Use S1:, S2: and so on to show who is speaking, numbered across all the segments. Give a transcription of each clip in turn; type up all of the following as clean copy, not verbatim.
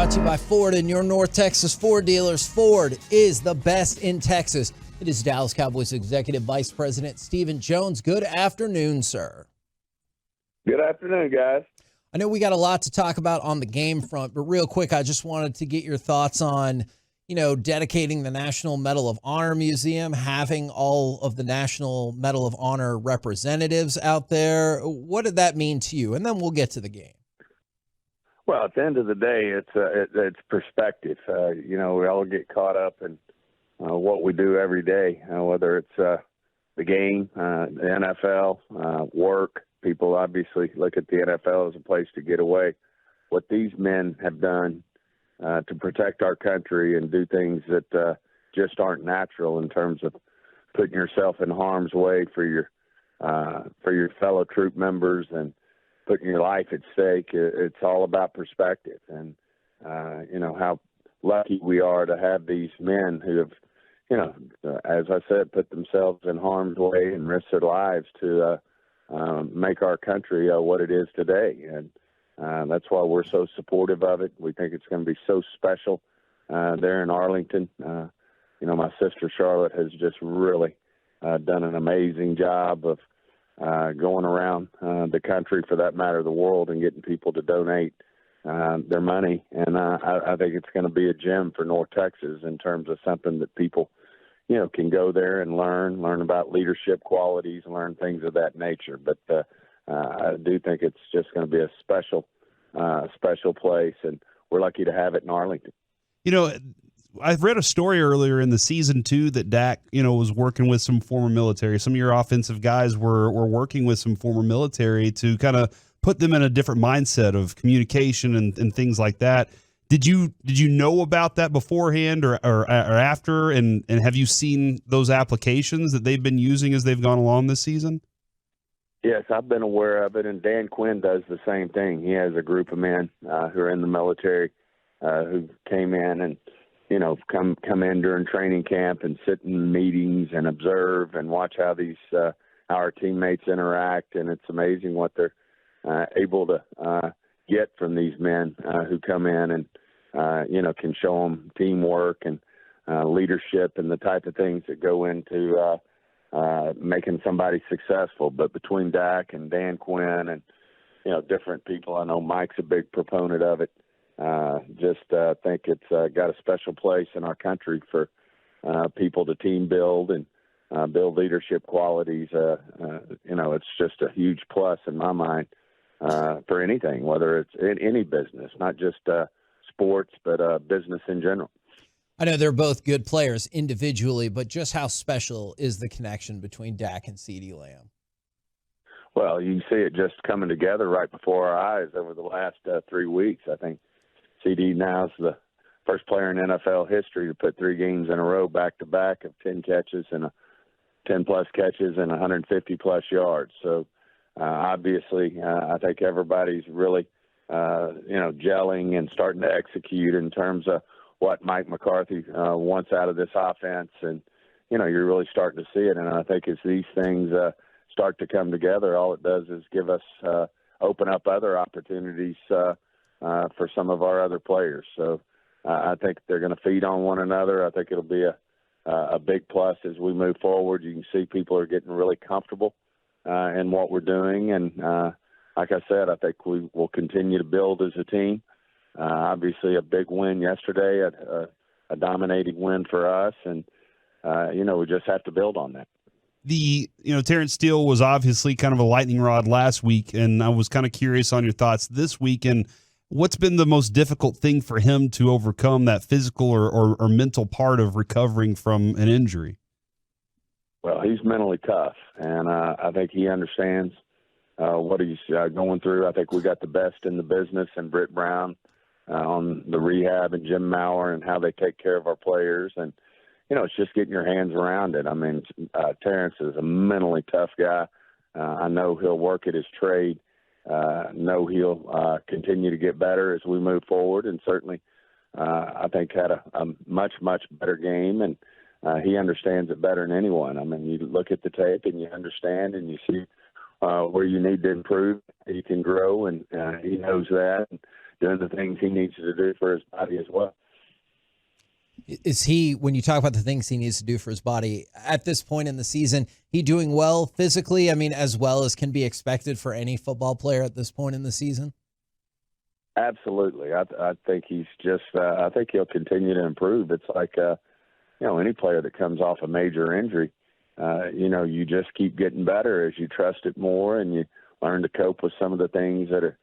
S1: Brought to you by Ford and your North Texas Ford dealers. Ford is the best in Texas. It is Dallas Cowboys Executive Vice President Stephen Jones. Good afternoon, sir.
S2: Good afternoon, guys.
S1: I know we got a lot to talk about on the game front, but real quick, I just wanted to get your thoughts on, dedicating the National Medal of Honor Museum, having all of the National Medal of Honor representatives out there. What did that mean to you? And then we'll get to the game.
S2: Well, at the end of the day, it's perspective. We all get caught up in what we do every day, whether it's the game, the NFL, work. People obviously look at the NFL as a place to get away. What these men have done to protect our country and do things that just aren't natural in terms of putting yourself in harm's way for your fellow troop members and putting your life at stake. It's all about perspective, and how lucky we are to have these men who have, as I said, put themselves in harm's way and risked their lives to make our country what it is today. And that's why we're so supportive of it. We think it's going to be so special there in Arlington. My sister Charlotte has just really done an amazing job of going around the country, for that matter, the world, and getting people to donate their money. And I think it's going to be a gem for North Texas in terms of something that people, can go there and learn about leadership qualities, learn things of that nature. But I do think it's just going to be a special place, and we're lucky to have it in Arlington.
S3: I've read a story earlier in the season too that Dak, was working with some former military. Some of your offensive guys were working with some former military to kind of put them in a different mindset of communication and things like that. Did you know about that beforehand or after? And have you seen those applications that they've been using as they've gone along this season?
S2: Yes, I've been aware of it, and Dan Quinn does the same thing. He has a group of men who are in the military who came in and come in during training camp and sit in meetings and observe and watch how our teammates interact. And it's amazing what they're able to get from these men who come in and, can show them teamwork and leadership and the type of things that go into making somebody successful. But between Dak and Dan Quinn and, different people, I know Mike's a big proponent of it. Think it's got a special place in our country for people to team build and build leadership qualities. It's just a huge plus in my mind for anything, whether it's in any business, not just sports, but business in general.
S1: I know they're both good players individually, but just how special is the connection between Dak and CeeDee Lamb?
S2: Well, you see it just coming together right before our eyes over the last 3 weeks. I think CD now is the first player in NFL history to put 3 games in a row back-to-back of 10 catches and 10-plus catches and 150-plus yards. So, obviously, I think everybody's really, gelling and starting to execute in terms of what Mike McCarthy wants out of this offense. And, you're really starting to see it. And I think as these things start to come together, all it does is give us open up other opportunities for some of our other players. So I think they're going to feed on one another. I think it'll be a big plus as we move forward. You can see people are getting really comfortable in what we're doing. And like I said, I think we will continue to build as a team. Obviously a big win yesterday, a dominating win for us. And, we just have to build on that.
S3: Terence Steele was obviously kind of a lightning rod last week, and I was kind of curious on your thoughts this week. And what's been the most difficult thing for him to overcome, that physical or mental part of recovering from an injury?
S2: Well, he's mentally tough, and I think he understands what he's going through. I think we got the best in the business, and Britt Brown on the rehab, and Jim Maurer and how they take care of our players. And, it's just getting your hands around it. I mean, Terence is a mentally tough guy. I know he'll work at his trade. Know he'll continue to get better as we move forward, and certainly I think had a much, much better game, and he understands it better than anyone. I mean, you look at the tape and you understand and you see where you need to improve, you can grow, and he knows that. And doing the things he needs to do for his body as well.
S1: Is he, when you talk about the things he needs to do for his body at this point in the season, he doing well physically? I mean, as well as can be expected for any football player at this point in the season?
S2: Absolutely. I think he's just, I think he'll continue to improve. It's like, any player that comes off a major injury, you just keep getting better as you trust it more and you learn to cope with some of the things that are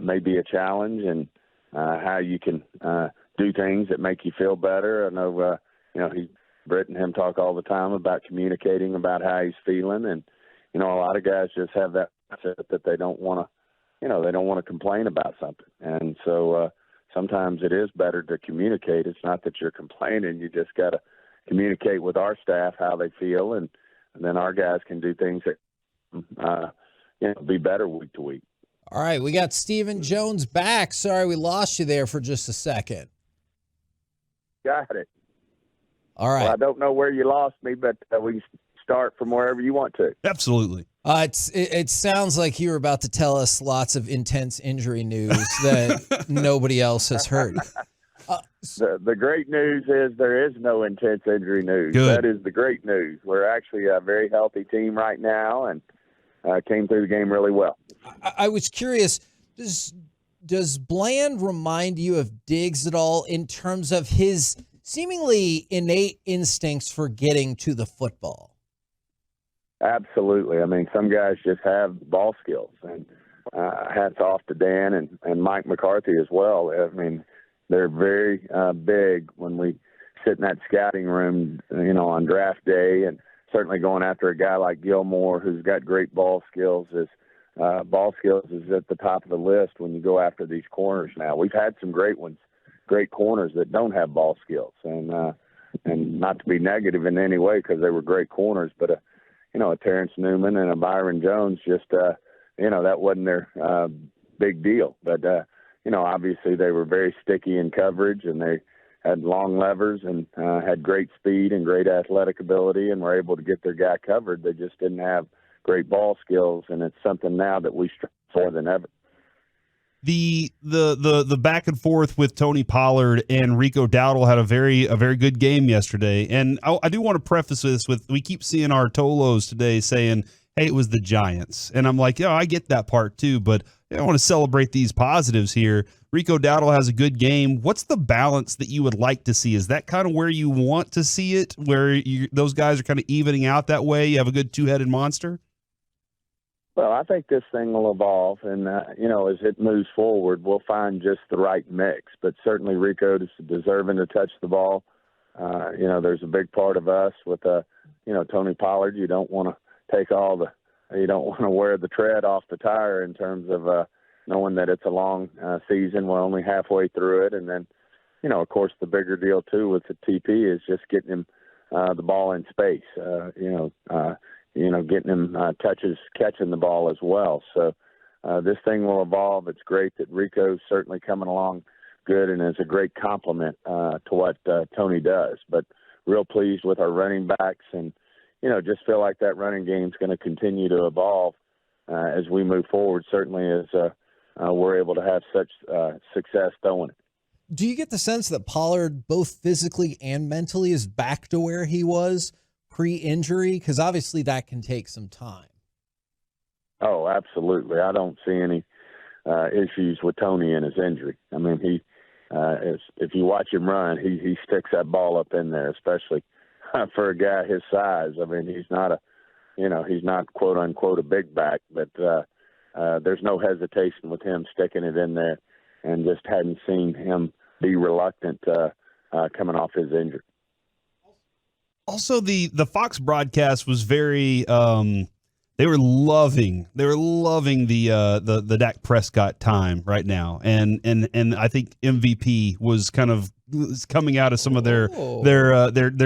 S2: may be a challenge, and how you can do things that make you feel better. I know, Britt and him talk all the time about communicating about how he's feeling. And, a lot of guys just have that mindset that they don't want to complain about something. And so sometimes it is better to communicate. It's not that you're complaining. You just got to communicate with our staff how they feel. And then our guys can do things that, be better week to week.
S1: All right, we got Stephen Jones back. Sorry we lost you there for just a second.
S2: Got it.
S1: All right.
S2: Well, I don't know where you lost me, but we can start from wherever you want to.
S3: Absolutely.
S1: It sounds like you were about to tell us lots of intense injury news that nobody else has heard.
S2: The great news is there is no intense injury news.
S3: Good.
S2: That is the great news. We're actually a very healthy team right now, and came through the game really well.
S1: I was curious, does Bland remind you of Diggs at all in terms of his seemingly innate instincts for getting to the football?
S2: Absolutely. I mean, some guys just have ball skills, and hats off to Dan and Mike McCarthy as well. I mean, they're very big when we sit in that scouting room, on draft day, and certainly going after a guy like Gilmore, who's got great ball skills, is at the top of the list when you go after these corners now. We've had some great ones, great corners that don't have ball skills, and not to be negative in any way because they were great corners, but a Terrence Newman and a Byron Jones, just, that wasn't their big deal. But, obviously they were very sticky in coverage, and they had long levers and had great speed and great athletic ability and were able to get their guy covered. They just didn't have great ball skills, and it's something now that we strive for than ever.
S3: The back and forth with Tony Pollard and Rico Dowdle had a very good game yesterday. And I do want to preface this with, we keep seeing our Tolos today saying, hey, it was the Giants. And I'm like, I get that part too, but I want to celebrate these positives here. Rico Dowdle has a good game. What's the balance that you would like to see? Is that kind of where you want to see it, where those guys are kind of evening out that way? You have a good two-headed monster?
S2: Well, I think this thing will evolve, and, as it moves forward, we'll find just the right mix. But certainly Rico is deserving to touch the ball. There's a big part of us with, Tony Pollard. You don't want to you don't want to wear the tread off the tire in terms of knowing that it's a long season. We're only halfway through it. And then, of course, the bigger deal, too, with the TP is just getting him the ball in space, getting him touches, catching the ball as well. So this thing will evolve. It's great that Rico's certainly coming along good and is a great compliment to what Tony does. But real pleased with our running backs, and, just feel like that running game is going to continue to evolve as we move forward, certainly as we're able to have such success throwing it.
S1: Do you get the sense that Pollard, both physically and mentally, is back to where he was pre-injury? Because obviously that can take some time.
S2: Oh, absolutely. I don't see any issues with Tony and his injury. I mean, if you watch him run, he sticks that ball up in there, especially for a guy his size. I mean, he's not quote unquote a big back, but there's no hesitation with him sticking it in there, and just hadn't seen him be reluctant coming off his injury.
S3: Also, the Fox broadcast was very they were loving the Dak Prescott time right now, and I think MVP was kind of coming out of some of their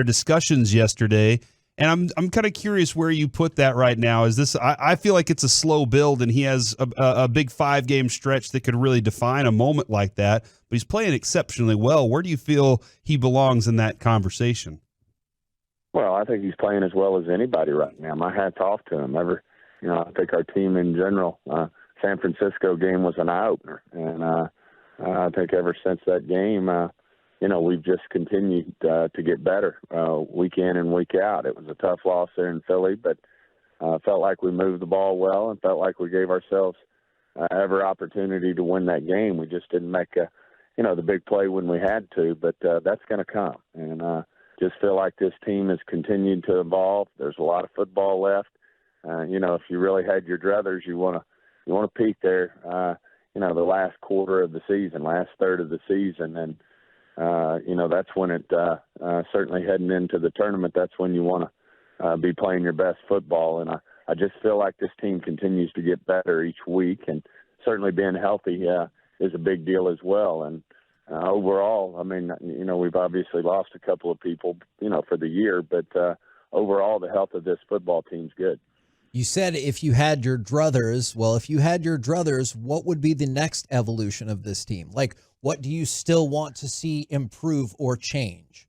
S3: discussions yesterday. And I'm kind of curious where you put that right now. Is this? I feel like it's a slow build, and he has a big 5-game stretch that could really define a moment like that. But he's playing exceptionally well. Where do you feel he belongs in that conversation?
S2: Well, I think he's playing as well as anybody right now. My hat's off to him. I think our team in general, San Francisco game was an eye opener, and I think ever since that game, we've just continued to get better week in and week out. It was a tough loss there in Philly, but felt like we moved the ball well and felt like we gave ourselves every opportunity to win that game. We just didn't make the big play when we had to, but that's going to come. And just feel like this team has continued to evolve. There's a lot of football left. If you really had your druthers, you want to peak there, the last quarter of the season, last third of the season. And, that's when it certainly heading into the tournament, that's when you want to be playing your best football. And I just feel like this team continues to get better each week, and certainly being healthy is a big deal as well. And overall, I mean, we've obviously lost a couple of people, for the year, but overall, the health of this football team's good.
S1: You said if you had your druthers, what would be the next evolution of this team? Like, what do you still want to see improve or change?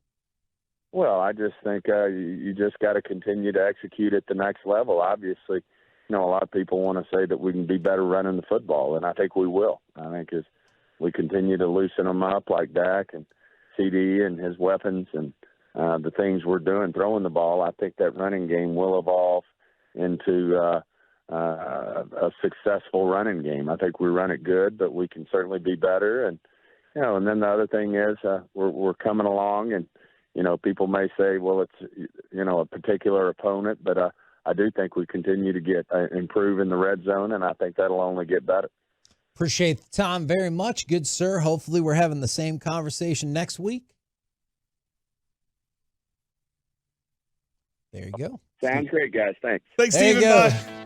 S2: Well, I just think you just got to continue to execute at the next level. Obviously, a lot of people want to say that we can be better running the football, and I think we will. I think as we continue to loosen them up like Dak and CD and his weapons and the things we're doing, throwing the ball, I think that running game will evolve into a successful running game. I think we run it good, but we can certainly be better. And, and then the other thing is we're coming along, and, people may say, well, it's, a particular opponent, but I do think we continue to improve in the red zone, and I think that'll only get better.
S1: Appreciate the time very much. Good, sir. Hopefully we're having the same conversation next week. There you go.
S2: Sounds great, guys. Thanks.
S3: Thanks,
S1: There
S3: Stephen.
S1: you go.
S3: Bye.